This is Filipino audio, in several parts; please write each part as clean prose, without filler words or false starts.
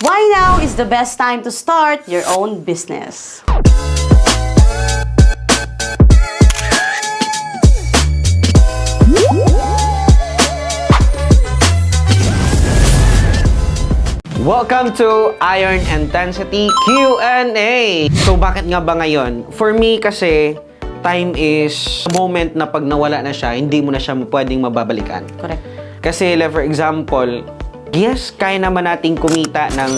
Why now is the best time to start your own business? Welcome to Iron Intensity Q&A! So bakit nga ba ngayon? For me kasi, time is a moment na pag nawala na siya, hindi mo na siya pwedeng mababalikan. Correct. Kasi like for example, yes, kaya naman nating kumita ng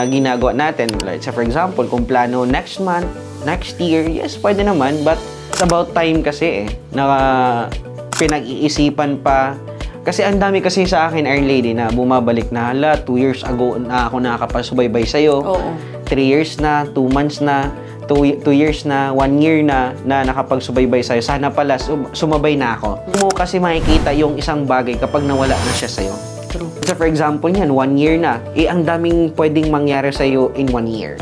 ginagawa natin. Like for example, kung plano next month, next year, yes, pwede naman. But it's about time kasi na pinag-iisipan pa. Kasi ang dami kasi sa akin, Iron Lady, na bumabalik na, 2 years ago na ako nakakapasubaybay sa'yo. Oo. 3 years na, 2 months na, 2 years na, 1 year na nakapagsubaybay sa'yo. Sana pala sumabay na ako. Mo kasi makikita yung isang bagay kapag nawala na siya sa'yo. True. So for example yan, 1 year na, ang daming pwedeng mangyari sa'yo in 1 year.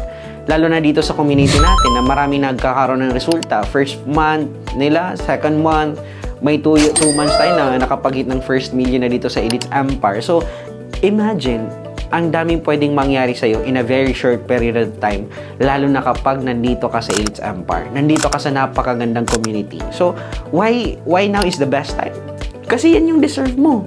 Lalo na dito sa community natin na marami nagkakaroon ng resulta. First month nila, second month, may 2 months tayo na nakapag-hit ng first million na dito sa Elites Empire. So, imagine, ang daming pwedeng mangyari sa'yo in a very short period of time, lalo na kapag nandito ka sa Elites Empire. Nandito ka sa napakagandang community. So, why now is the best time? Kasi yan yung deserve mo.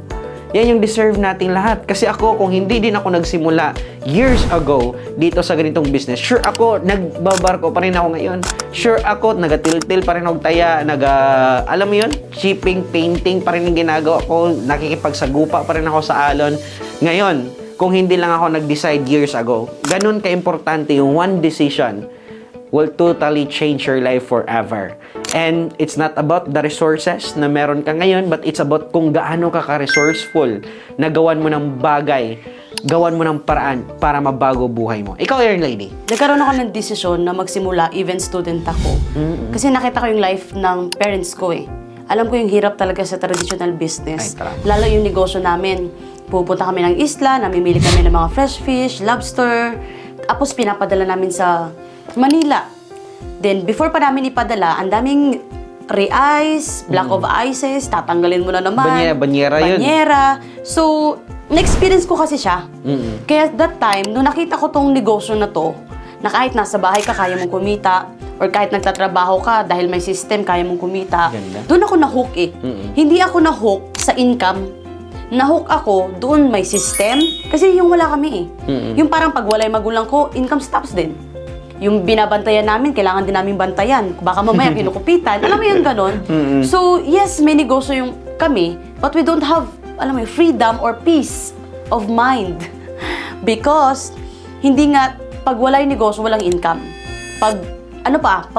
Yan yung deserve nating lahat. Kasi ako, kung hindi din ako nagsimula years ago dito sa ganitong business, sure ako, nagbabarko pa rin ako ngayon. Sure ako, nagatil-til pa rin ako taya, alam mo yun, shipping, painting pa rin yung ginagawa ko, nakikipagsagupa pa rin ako sa alon. Ngayon, kung hindi lang ako nag-decide years ago, ganun ka-importante yung one decision will totally change your life forever. And it's not about the resources na meron ka ngayon, but it's about kung gaano ka ka-resourceful na gawan mo ng bagay, gawan mo ng paraan para mabago buhay mo. Ikaw, Iron Lady. Nagkaroon ako ng desisyon na magsimula, even student ako. Kasi nakita ko yung life ng parents ko eh. Alam ko yung hirap talaga sa traditional business. Lalo yung negosyo namin. Pupunta kami ng isla, namimili kami ng mga fresh fish, lobster, tapos pinapadala namin sa Manila. Then, before pa namin ipadala, ang daming re-ice, block of ices, tatanggalin mo na naman. Banyera yun. Banyera. So, na-experience ko kasi siya. Kaya that time, nung nakita ko tong negosyo na to, na kahit nasa bahay ka, kaya mong kumita, or kahit nagtatrabaho ka, dahil may system, kaya mong kumita, doon ako na-hook eh. Hindi ako na-hook sa income. Na-hook ako, doon may system. Kasi yung wala kami eh. Yung parang pag walay magulang ko, income stops din. Yung binabantayan namin, kailangan din namin bantayan. Baka mamaya kinukupitan. Alam mo yung ganon? So, yes, may negosyo yung kami, but we don't have, alam mo yung freedom or peace of mind. Because, hindi nga, pag wala yung negosyo, walang income. Pag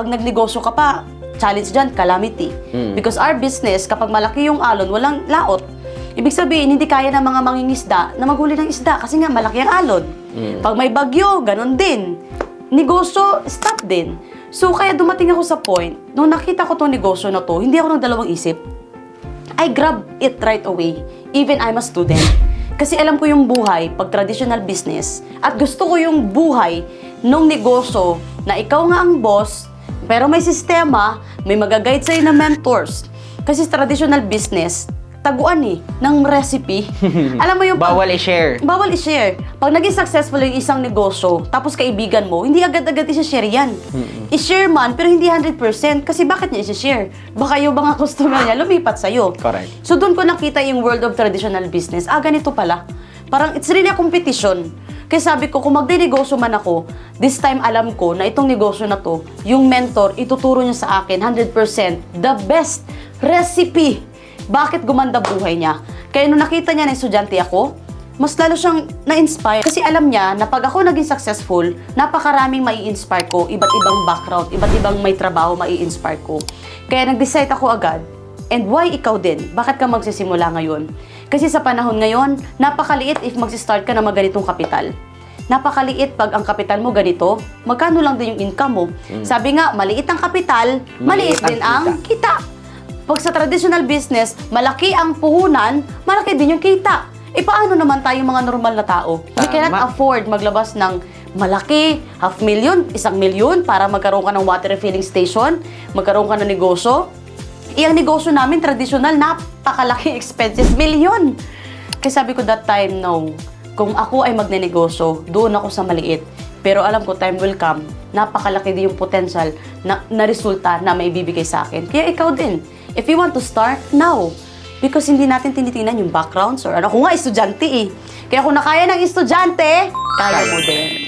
nagnegosyo ka pa, challenge dyan, calamity. Because our business, kapag malaki yung alon, walang laot. Ibig sabihin, hindi kaya ng mga mangingisda na maghuli ng isda kasi nga malaki ang alon. Pag may bagyo, ganon din. Negosyo, stop din. So, kaya dumating ako sa point, nung nakita ko tong negosyo na to, hindi ako nagdalawang isip. I grab it right away, even I'm a student. Kasi alam ko yung buhay pag traditional business, at gusto ko yung buhay nung negosyo na ikaw nga ang boss, pero may sistema, may mag-guide sa'yo na mentors. Kasi sa traditional business, taguan eh, ng recipe. Alam mo yung... Bawal i-share. Bawal i-share. Pag naging successful yung isang negosyo, tapos kaibigan mo, hindi agad-agad i-share yan. I-share man, pero hindi 100%. Kasi bakit niya i-share? Baka yung mga customer niya lumipat sa'yo. Correct. So doon ko nakita yung world of traditional business. Ganito pala. Parang it's really a competition. Kaya sabi ko, kung magde-negosyo man ako, this time alam ko na itong negosyo na to, yung mentor, ituturo niya sa akin 100% the best recipe. Bakit gumanda buhay niya? Kaya nung nakita niya na estudyante ako, mas lalo siyang na-inspire. Kasi alam niya na pag ako naging successful, napakaraming mai-inspire ko, iba't ibang background, iba't ibang may trabaho mai-inspire ko. Kaya nag-decide ako agad, and why ikaw din? Bakit ka magsisimula ngayon? Kasi sa panahon ngayon, napakaliit if mag-start ka na maganitong kapital. Napakaliit pag ang kapital mo ganito, magkano lang din yung income mo. Sabi nga, maliit ang kapital, maliit din ang kita. Pag sa traditional business, malaki ang puhunan, malaki din yung kita. E paano naman tayong mga normal na tao? We cannot afford maglabas ng malaki, 500,000, 1,000,000 para magkaroon ka ng water refilling station, magkaroon ka ng negosyo. Ang negosyo namin, traditional, napakalaki expenses, milyon. Kaya sabi ko that time, no. kung ako ay magnenegosyo, doon ako sa maliit. Pero alam ko, time will come, napakalaki din yung potential na resulta na may bibigay sa akin. Kaya ikaw din, if you want to start, now. Because hindi natin tinitingnan yung backgrounds or ano. Ako nga, estudyante eh. Kaya kung nakaya ng estudyante, kaya mo din.